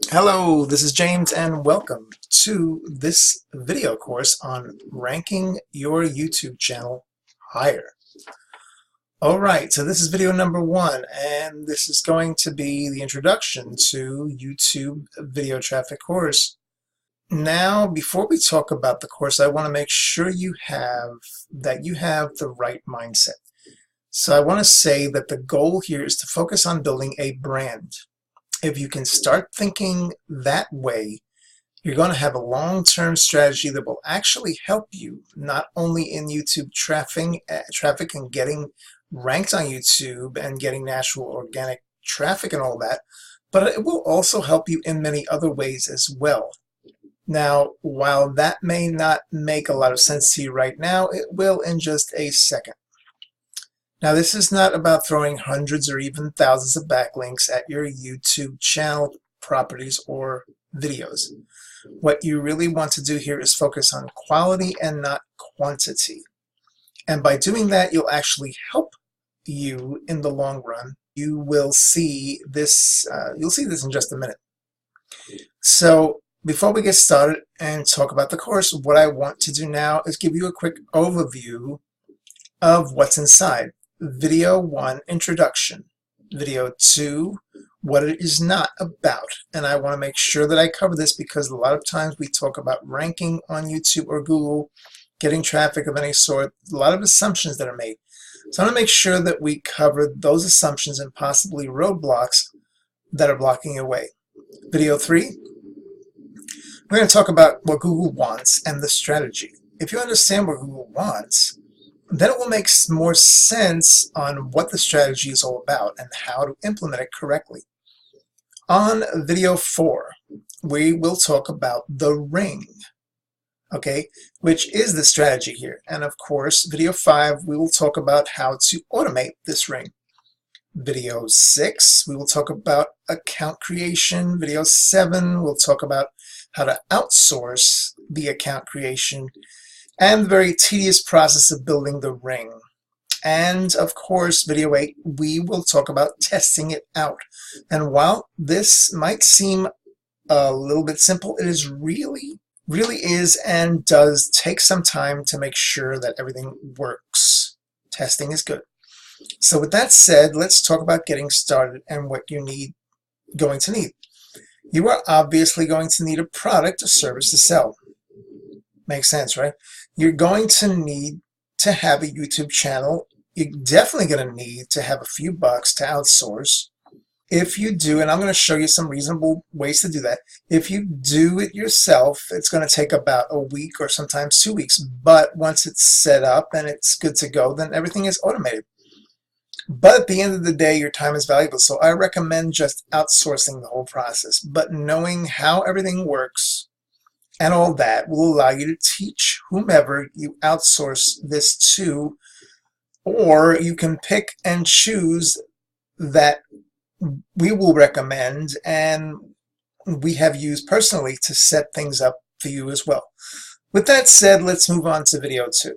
Hello, this is James and welcome to this video course on ranking your YouTube channel higher. Alright, so this is video number 1 and this is going to be the introduction to YouTube video traffic course. Now, before we talk about the course, I want to make sure you have the right mindset. So I want to say that the goal here is to focus on building a brand. If you can start thinking that way, you're going to have a long-term strategy that will actually help you not only in YouTube traffic and getting ranked on YouTube and getting natural organic traffic and all that, but it will also help you in many other ways as well. Now, while that may not make a lot of sense to you right now, it will in just a second. Now, this is not about throwing hundreds or even thousands of backlinks at your YouTube channel properties or videos. What you really want to do here is focus on quality and not quantity. And by doing that, you'll actually help you in the long run. You will see this, you'll see this in just a minute. So before we get started and talk about the course, what I want to do now is give you a quick overview of what's inside. Video 1, introduction. Video 2, what it is not about. And I want to make sure that I cover this because a lot of times we talk about ranking on YouTube or Google, getting traffic of any sort, a lot of assumptions that are made. So I want to make sure that we cover those assumptions and possibly roadblocks that are blocking your way. Video 3, we're going to talk about what Google wants and the strategy. If you understand what Google wants, then it will make more sense on what the strategy is all about and how to implement it correctly. On video 4, we will talk about the ring, okay, which is the strategy here. And of course, video 5, we will talk about how to automate this ring. Video 6, we will talk about account creation. Video 7, we'll talk about how to outsource the account creation and the very tedious process of building the ring. And of course, video 8, we will talk about testing it out. And while this might seem a little bit simple, it is really is and does take some time to make sure that everything works. Testing is good. So with that said, let's talk about getting started and what you going to need. You are obviously going to need a product or service to sell. Makes sense, right? You're going to need to have a YouTube channel. You're definitely going to need to have a few bucks to outsource. If you do, and I'm going to show you some reasonable ways to do that. If you do it yourself, it's going to take about a week or sometimes 2 weeks. But once it's set up and it's good to go, then everything is automated. But at the end of the day, your time is valuable. So I recommend just outsourcing the whole process. But knowing how everything works and all that will allow you to teach whomever you outsource this to, or you can pick and choose that we will recommend and we have used personally to set things up for you as well. With that said, let's move on to video 2.